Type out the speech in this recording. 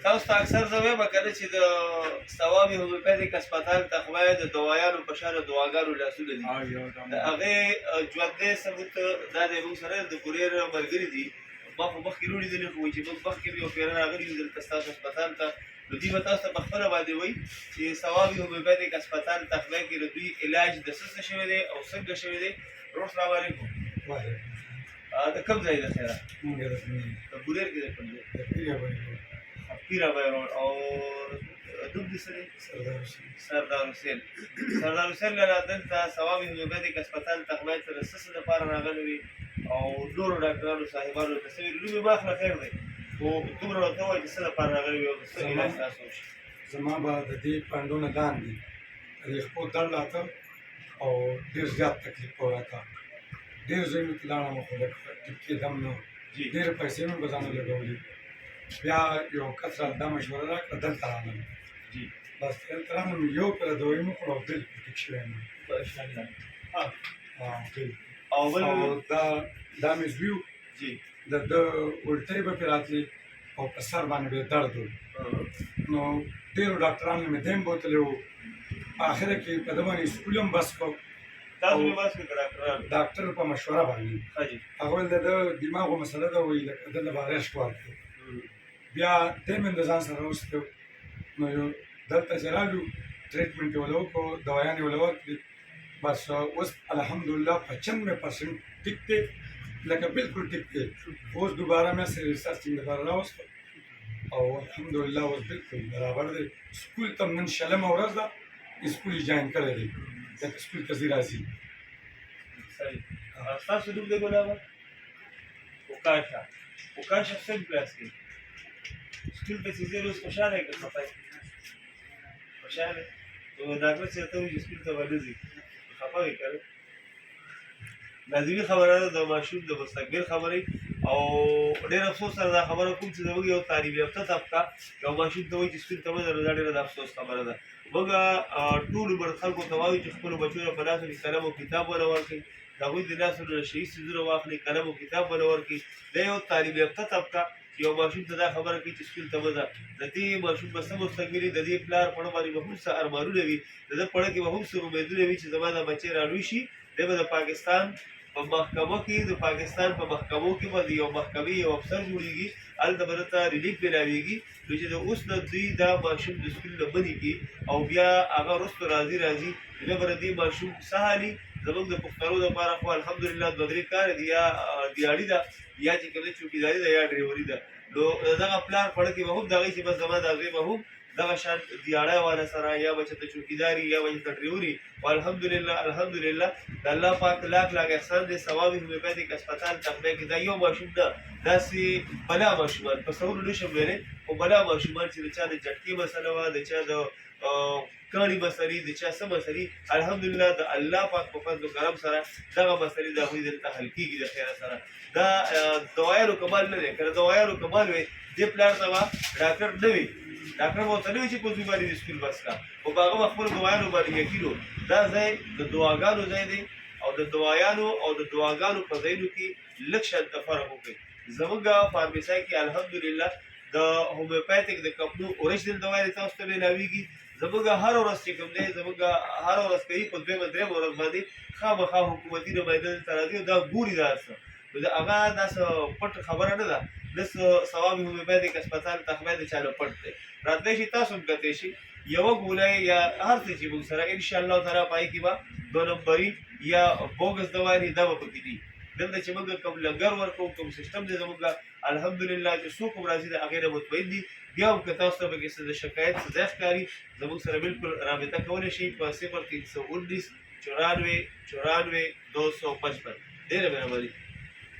تاسو ته اکثر زه وایم کنه چې د ثواب هومیوپیتیک هسپتال تقوی د دوايانو په شان دواګانو لاسونه دي د هغې ژوندی ثبوت دا دی موږ سره د کوریر ملګري دي ما خو مخکې نه لیدلي خو وایي چې موږ مخکې یو پیره راغلي یو دلته ستاسو هسپتال ته نو دوی به تاسو ته په خپله باندې وایي چې ثواب هومیوپیتیک هسپتال تقوی کې د دوی علاج د څه شوی دی او څنګه شوی دی. ورور سلام علیکم. د کوم ځای د خیره؟ د کوریر کې د کوم ځای؟ پیر ابای روډ. او نوم دې څه دی؟ سردار حسین. سردار حسین لاله دلته ثواب هومیوپیتیک هسپتال تقوی ته د څه دپاره راغلی وي او نورو ډاکټرانو صاحبانو ته څه وي نوم یې ماخله خیر دی خو دومره ورته ووایي چې څه دپاره راغلی وي او د څه علاج تاسو وشي. زما به د دې پنډو نه لاندې د خپل درد راته او ډېر زیات تکلیف به راته ډېر ځایونو ته لاړم خو لږ ټیپ کېدم نو ډېرې پیسې مې به ځانه لګولې بیا یو کس را دا مشوره راکړه دلته رانم بس دلته رانم یو کله دوایي مې وخوړه او بالکل ټیک شوی یم. او دا مې زوی و د ده الټۍ به پرې راتلې او په سر باندې به یې درد و نو ډېرو ډاکټرانو مې دی هم بوتلی و په اخره کې په ده باندې سکول هم بس کړو ډاکټر په مشوره باندې هغه ویل د ده دماغو مسله ده وایي لکه ده له بارش کوال کړو بیا دی مې د ځان سره وستو نو یو دلته چې رالو ټریټمنټ یې وله وکړو دوایان یې وله ورکړې بس اوس الحمدلله 95% ټیک دی لکه بالکل ټیک دی. اوس دوباره مې سره ریسرچینګ لپاره راوستو او الحمدلله اوس بالکل برابر دی. سکول ته نن شلمه ورځ ده سکول یې جاین کړی دی ځکه سکول ته ځي راځي. ستاسو نوم دی ګلابه؟ وکاشا. وکاشا څنګه کلاس کې سکول ته چې ځې اوس خوشحاله یې که خفه یې؟ خوشحاله نو ډاکټر چې ورته وایي چې سکول ته به نه ځي خفه وي که نه؟ لازمي خبره ده د ماشوم د مستقبل خبرې او ډېر افسوس سره دا خبره کوم چې زموږ یو تعلیم یافته طبقه یو ماشوم ته وایي چې سکول ته مه ځه نو دا ډېره د افسوس خبره ده. موږ ټول عمر خلکو ته وایو چې خپلو بچو ته په لاسو کې قلم او کتاب وله ورکړئ د هغوی د لاسو نه نشه یي څیزونه واخلئ قلم او کتاب وله ورکړئ. دا یو تعلیم یافته طبقه یو ماشوم ته دا خبره کوي چې سکول ته مه ځه د دې ماشوم به څه مستقبل وي د دې پلار پړه باندې به هم څه ارمانونه وي د ده پړه کې به هم څه امیدونه وي چې زما دا بچی رالوی شي دی به د پاکستان په محکمو کې د پاکستان په محکمو کې به د یو محکمې یو افسر جوړېږي هلته به درته ریلیف میلاویږي نو چې د اوس نه دوی دا ماشوم د سکول نه بندي کړي او بیا هغه وروسته راځي بیا به د دې ماشوم څه حالي زموږ د پښتنو دپاره خو الحمدلله دوه درې کاره دي یا دیاړي ده یا چې کوم دی چوکیداري ده یا ډریوري ده نو دغه پلار پړه کې به هم دغه چې بس زما دا زوی به هم دغه شان دیاړی والا سره یا به چېرته چوکیداري یا به چېرته ډریوري خو الحمدلله د الله پاک لاک احسان دی. ثواب هومیوپیتیک هسپتال تقوی کې دا یو ماشوم نه داسې بلا ماشومان تصور نشم ویلی خو بلا ماشومان چې د چا د جټکې مسله وه د چا د کاڼي مسلې د چا څه مسلې الحمدلله د الله پاک په فضل و کرم سره دغه مسلې د هغوی دلته حل کېږي د خیره سره. دا دوایانو کمال نه دی که د دوایانو کمال وی دې پلار ته به ډاکټر نه وي ډاکټر به ورته نه وي چې په دوی باندې د سکول بس کړه خو په هغه به خپلو دوایانو باندې یقین و. دا ځای د دعاګانو ځای دی او د دعاګانو په ځایونو کې لږ شانته فرق وکړئ. زموږ فارمیسۍ کې الحمدلله د هومیوپیتیک د کمپنو اوریجنل دوایې تاسو ته میلاویږي. زموږ هر ورځ چې کوم دی زموږ هر ورځ کوي په دویمه درېیمه ورځ باندې خامخا حکومتي نماینده دلته راځي او دا ګوري دا څه نو د هغه داسې پټ خبره نه ده دس ثواب هومیوپیتیک هسپتال تقوی د چا نه پټ دی راتلی شي تاسو هم کتلی شي یوه ګولۍ یا هر څه چې موږ سره انشاءالله تعالی په هغې کې به دو نمبري یا بوګس دوایې دا به پکې دي. دلته چې موږ کوم لنګر ورکوو کوم سیسټم دی زموږ الحمدلله چې څوک هم راځي د هغې نه مطمئن دي. بیا هم که تاسو ته پکې څه د شکایت څه ځای ښکاري زموږ سره بالکل رابطه کولی شئ په 0319 94 94 255. ډېره مهرباني.